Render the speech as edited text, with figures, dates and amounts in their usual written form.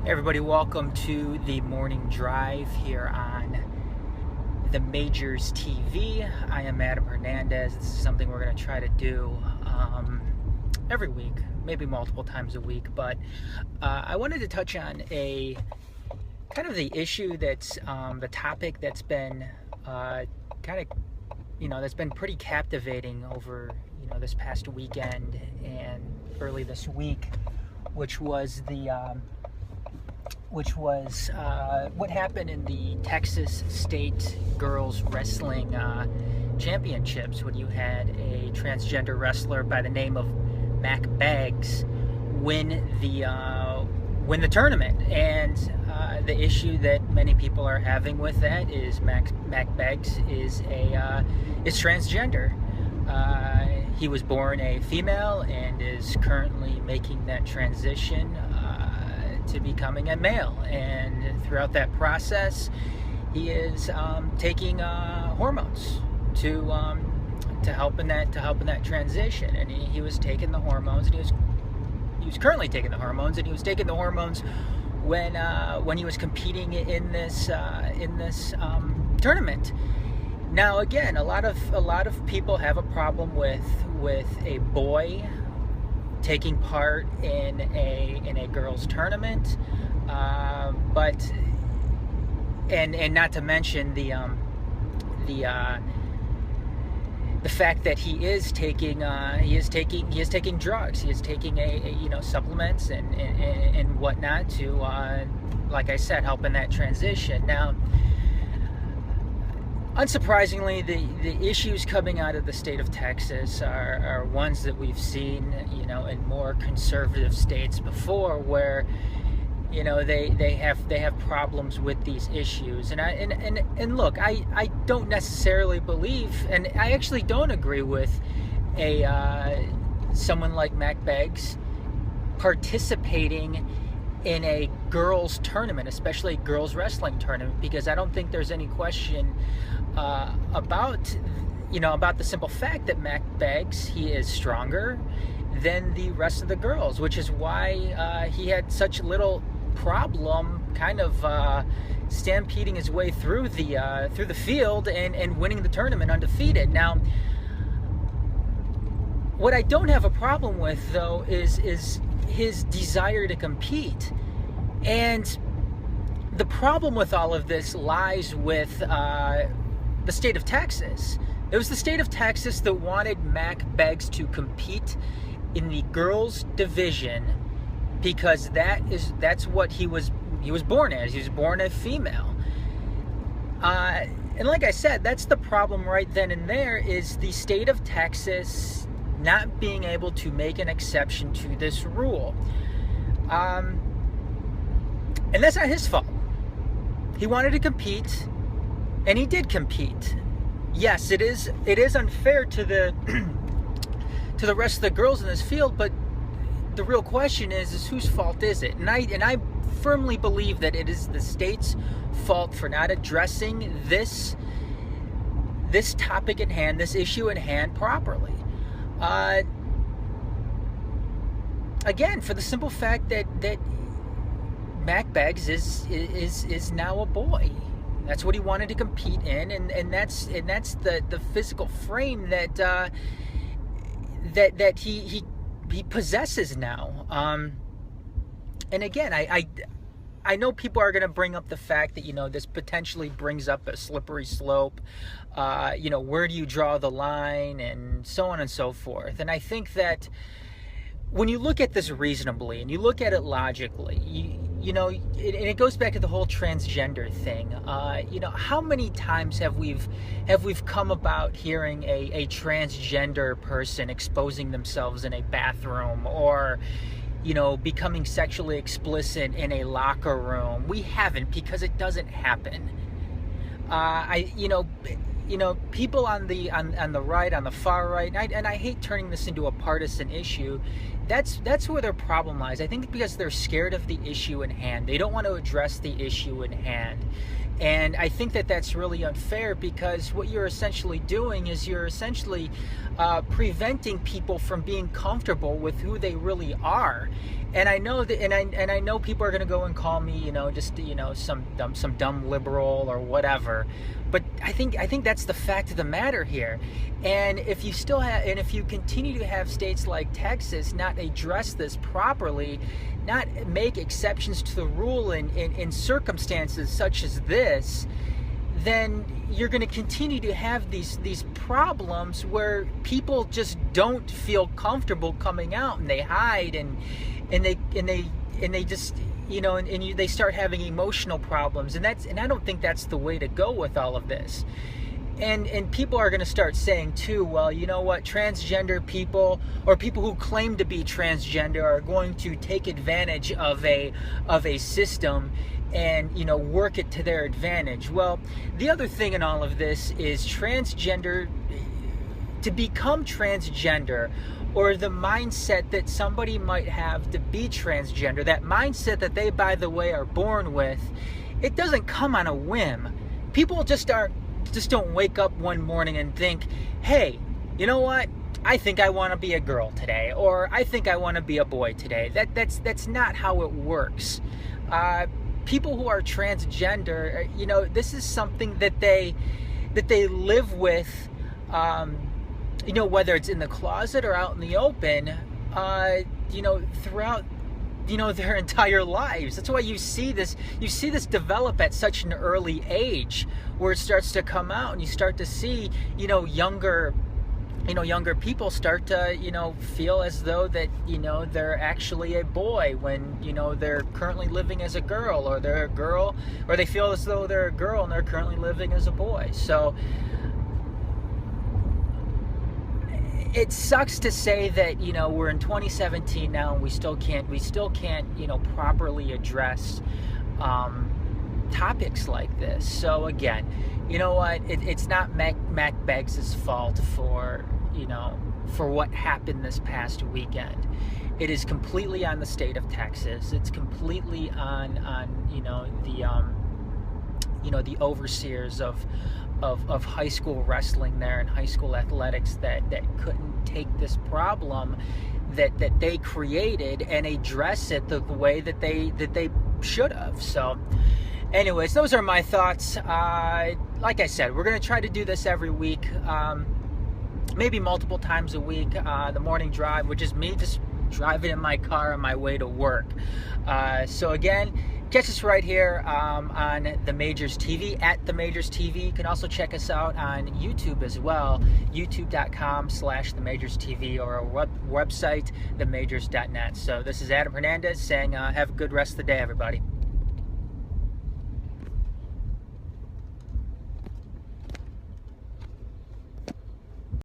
Everybody, welcome to the morning drive here on the Majors TV. I am Adam Hernandez. This is something we're going to try to do every week, maybe multiple times a week. But I wanted to touch on a kind of the issue that's the topic that's been that's been pretty captivating over this past weekend and early this week, which was what happened in the Texas State Girls Wrestling Championships, when you had a transgender wrestler by the name of Mack Beggs win the tournament. And the issue that many people are having with that is Mack Beggs is transgender. He was born a female and is currently making that transition to becoming a male, and throughout that process he is taking hormones to help in that transition. And he was taking the hormones, and he was currently taking the hormones, and he was taking the hormones when he was competing in this tournament. Now, again, a lot of people have a problem with a boy taking part in a girls' tournament, but not to mention the fact that he is taking drugs. He is taking supplements and whatnot to like I said, help in that transition. Now, unsurprisingly, the issues coming out of the state of Texas are ones that we've seen, in more conservative states before, where, they have problems with these issues. And look, I don't necessarily believe, and I actually don't agree with someone like Mack Beggs participating in a girls' tournament, especially a girls' wrestling tournament, because I don't think there's any question about the simple fact that Mack Beggs, he is stronger than the rest of the girls, which is why he had such little problem kind of stampeding his way through the field and winning the tournament undefeated. Now, what I don't have a problem with, though, is his desire to compete. And the problem with all of this lies with the state of Texas. It was the state of Texas that wanted Mack Beggs to compete in the girls' division, because that's what he was born as. He was born a female. And like I said, that's the problem right then and there, is the state of Texas not being able to make an exception to this rule. And that's not his fault. He wanted to compete, and he did compete. Yes, it is unfair to the to the rest of the girls in this field, but the real question is whose fault is it? And I firmly believe that it is the state's fault for not addressing this topic at hand, this issue at hand, properly. Again, for the simple fact that Mack Beggs is now a boy. That's what he wanted to compete in, and that's the physical frame that he possesses now. And again, I know people are going to bring up the fact that this potentially brings up a slippery slope. Where do you draw the line, and so on and so forth. And I think that when you look at this reasonably and you look at it logically, and it goes back to the whole transgender thing. How many times have we've come about hearing a transgender person exposing themselves in a bathroom, or becoming sexually explicit in a locker room? We haven't, because it doesn't happen. People on the right, on the far right, and I hate turning this into a partisan issue. That's where their problem lies. I think because they're scared of the issue in hand. They don't want to address the issue in hand. And I think that that's really unfair, because what you're essentially doing is you're essentially preventing people from being comfortable with who they really are. And I know that, and I know people are going to go and call me, just some dumb liberal or whatever. But I think that's the fact of the matter here. And if you continue to have states like Texas not address this properly, not make exceptions to the rule in circumstances such as this, then you're going to continue to have these problems where people just don't feel comfortable coming out, and they hide, and they just they start having emotional problems, and I don't think that's the way to go with all of this. And people are going to start saying too, well, you know what, transgender people or people who claim to be transgender are going to take advantage of a system and work it to their advantage. Well, the other thing in all of this is to become transgender, or the mindset that somebody might have to be transgender, that mindset that they, by the way, are born with, it doesn't come on a whim. People just don't wake up one morning and think, hey, you know what? I think I want to be a girl today, or I think I want to be a boy today. That's not how it works. People who are transgender, this is something that they live with, whether it's in the closet or out in the open, throughout their entire lives. That's why you see this develop at such an early age, where it starts to come out, and you start to see younger people start to feel as though that they're actually a boy when they're currently living as a girl, or they're a girl, or they feel as though they're a girl and they're currently living as a boy. So it sucks to say that we're in 2017 now, and we still can't properly address topics like this. So again, it's not Mack Beggs' fault for what happened this past weekend. It is completely on the state of Texas. It's completely on the overseers of high school wrestling there and high school athletics that couldn't take this problem that they created and address it the way that they should have. So anyways, those are my thoughts. Like I said, we're going to try to do this every week, maybe multiple times a week. The morning drive, which is me just driving in my car on my way to work. So again, catch us right here on The Majors TV, at The Majors TV. You can also check us out on YouTube as well, youtube.com/The Majors TV, or our website, themajors.net. So this is Adam Hernandez saying have a good rest of the day, everybody.